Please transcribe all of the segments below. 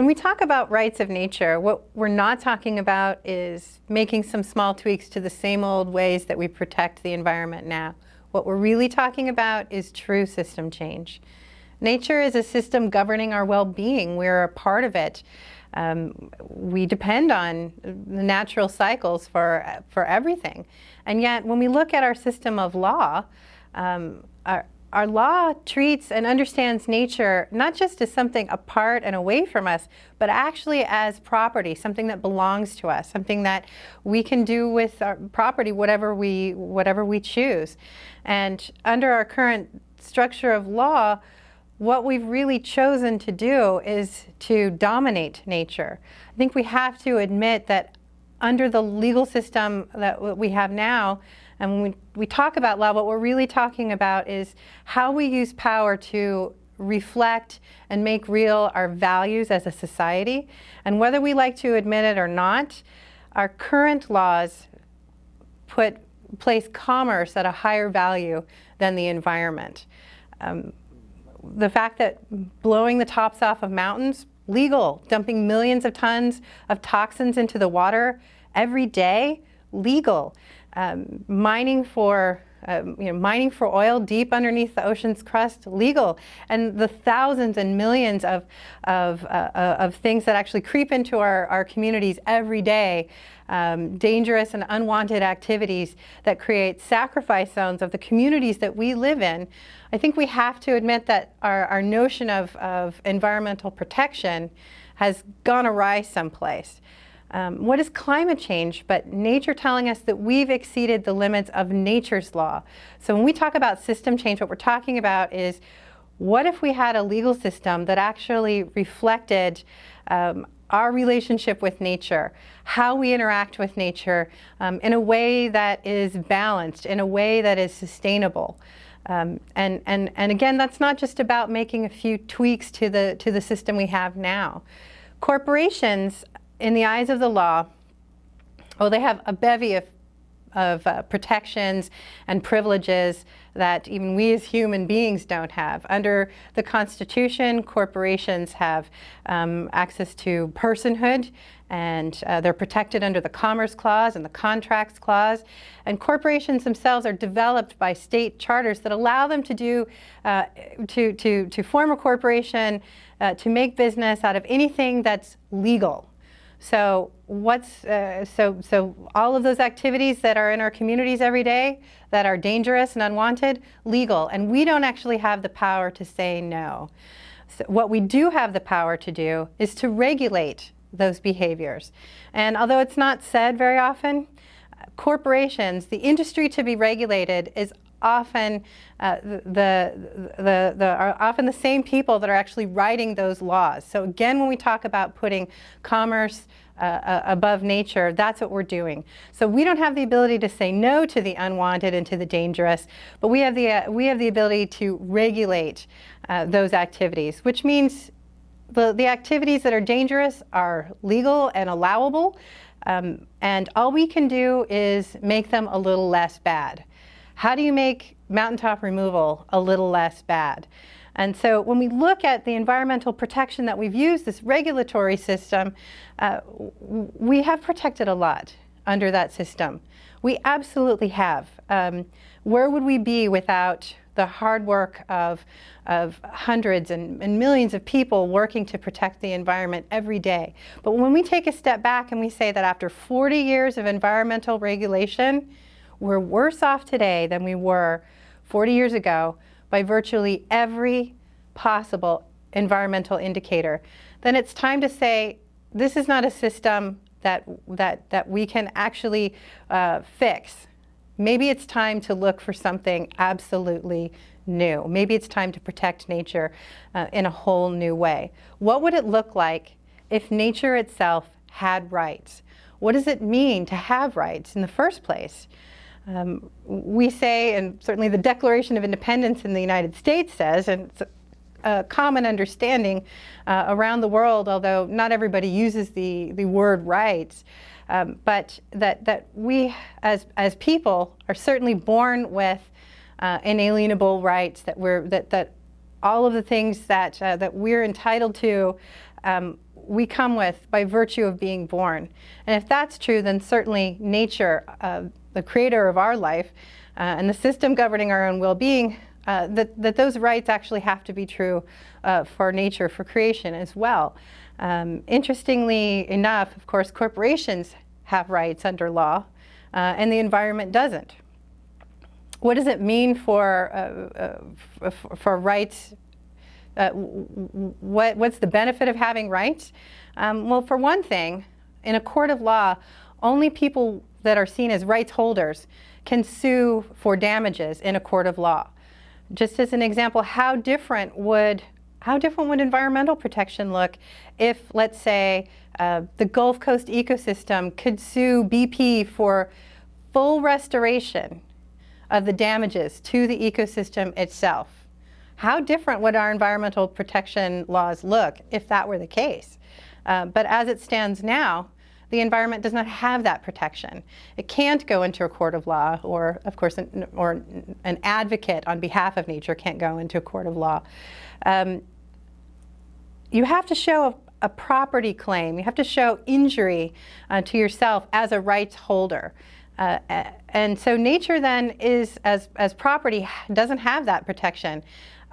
we talk about rights of nature, what we're not talking about is making some small tweaks to the same old ways that we protect the environment now. What we're really talking about is true system change. Nature is a system governing our well-being. We're a part of it. We depend on the natural cycles for everything. And yet, when we look at our system of law, our law treats and understands nature not just as something apart and away from us, but actually as property, something that belongs to us, something that we can do with our property whatever we choose. And under our current structure of law, what we've really chosen to do is to dominate nature. I think we have to admit that under the legal system that we have now, and when we talk about law, what we're really talking about is how we use power to reflect and make real our values as a society. And whether we like to admit it or not, our current laws place commerce at a higher value than the environment. The fact that blowing the tops off of mountains, legal. Dumping millions of tons of toxins into the water every day, legal. Mining for oil deep underneath the ocean's crust, legal. And the thousands and millions of things that actually creep into our communities every day, dangerous and unwanted activities that create sacrifice zones of the communities that we live in. I think we have to admit that our notion of environmental protection has gone awry someplace. What is climate change but nature telling us that we've exceeded the limits of nature's law? So when we talk about system change, what we're talking about is, what if we had a legal system that actually reflected our relationship with nature, how we interact with nature in a way that is balanced, in a way that is sustainable? And again, that's not just about making a few tweaks to the system we have now. Corporations, in the eyes of the law, they have a bevy of protections and privileges that even we as human beings don't have. Under the Constitution, corporations have access to personhood, and they're protected under the Commerce Clause and the Contracts Clause. And corporations themselves are developed by state charters that allow them to do to form a corporation, to make business out of anything that's legal. So so all of those activities that are in our communities every day that are dangerous and unwanted, legal, and we don't actually have the power to say no. So what we do have the power to do is to regulate those behaviors. And although it's not said very often, corporations, the industry to be regulated is often often the same people that are actually writing those laws. So again, when we talk about putting commerce above nature, that's what we're doing. So we don't have the ability to say no to the unwanted and to the dangerous, but we have the ability to regulate those activities, which means the activities that are dangerous are legal and allowable, and all we can do is make them a little less bad. How do you make mountaintop removal a little less bad? And so when we look at the environmental protection that we've used, this regulatory system, we have protected a lot under that system. We absolutely have. Where would we be without the hard work of hundreds and millions of people working to protect the environment every day? But when we take a step back and we say that after 40 years of environmental regulation, we're worse off today than we were 40 years ago by virtually every possible environmental indicator, then it's time to say, this is not a system that we can actually fix. Maybe it's time to look for something absolutely new. Maybe it's time to protect nature in a whole new way. What would it look like if nature itself had rights? What does it mean to have rights in the first place? We say, and certainly the Declaration of Independence in the United States says, and it's a common understanding around the world, although not everybody uses the word rights, but that we as people are certainly born with inalienable rights, that all of the things that we're entitled to, we come with by virtue of being born. And if that's true, then certainly nature, the creator of our life, and the system governing our own well-being, that those rights actually have to be true for nature, for creation as well. Interestingly enough, of course, corporations have rights under law, and the environment doesn't. What does it mean for rights? What's the benefit of having rights? Well, for one thing, in a court of law, only people that are seen as rights holders can sue for damages in a court of law. Just as an example, how different would environmental protection look if, let's say, the Gulf Coast ecosystem could sue BP for full restoration of the damages to the ecosystem itself? How different would our environmental protection laws look if that were the case? But as it stands now, the environment does not have that protection. It can't go into a court of law, or of course, an advocate on behalf of nature can't go into a court of law. You have to show a property claim. You have to show injury to yourself as a rights holder. And so nature then is, as property, doesn't have that protection.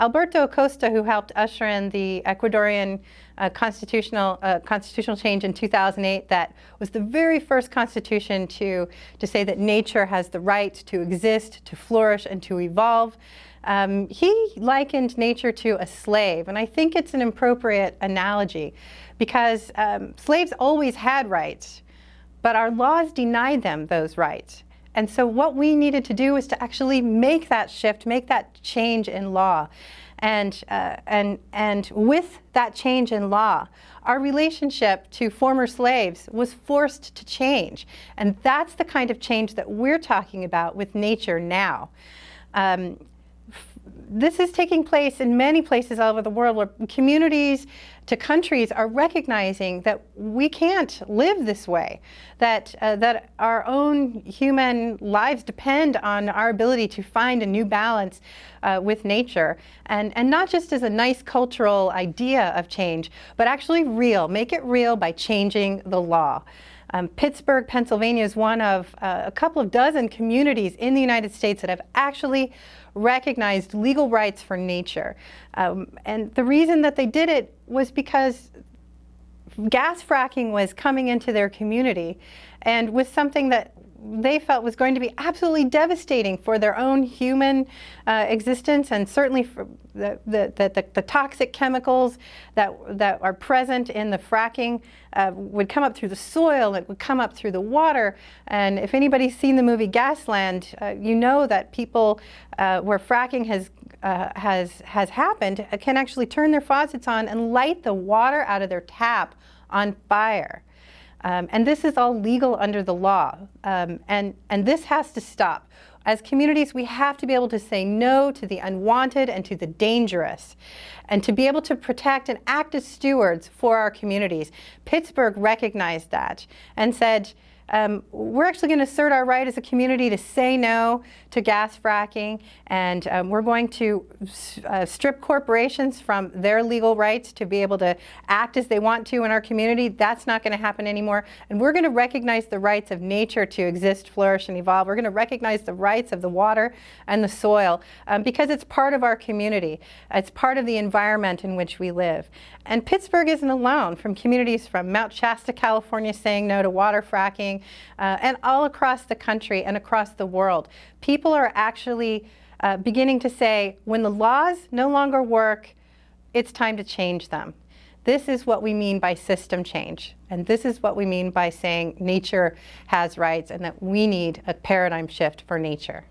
Alberto Acosta, who helped usher in the Ecuadorian constitutional change in 2008, that was the very first constitution to say that nature has the right to exist, to flourish, and to evolve. He likened nature to a slave, and I think it's an appropriate analogy because slaves always had rights, but our laws denied them those rights. And so what we needed to do was to actually make that shift, make that change in law. And with that change in law, our relationship to former slaves was forced to change. And that's the kind of change that we're talking about with nature now. This is taking place in many places all over the world where communities to countries are recognizing that we can't live this way, that our own human lives depend on our ability to find a new balance with nature, and not just as a nice cultural idea of change, but actually real. Make it real by changing the law. Pittsburgh, Pennsylvania is one of a couple of dozen communities in the United States that have actually recognized legal rights for nature. And the reason that they did it was because gas fracking was coming into their community and was something that they felt was going to be absolutely devastating for their own human existence, and certainly for the toxic chemicals that are present in the fracking would come up through the soil, it would come up through the water. And if anybody's seen the movie Gasland, you know that people where fracking has happened can actually turn their faucets on and light the water out of their tap on fire. And this is all legal under the law, and this has to stop. As communities, we have to be able to say no to the unwanted and to the dangerous, and to be able to protect and act as stewards for our communities. Pittsburgh recognized that and said, we're actually going to assert our right as a community to say no to gas fracking, and we're going to strip corporations from their legal rights to be able to act as they want to in our community. That's not going to happen anymore. And we're going to recognize the rights of nature to exist, flourish, and evolve. We're going to recognize the rights of the water and the soil because it's part of our community. It's part of the environment in which we live. And Pittsburgh isn't alone. From communities from Mount Shasta, California, saying no to water fracking, and all across the country and across the world, people are actually beginning to say, when the laws no longer work, it's time to change them. This is what we mean by system change. And this is what we mean by saying nature has rights and that we need a paradigm shift for nature.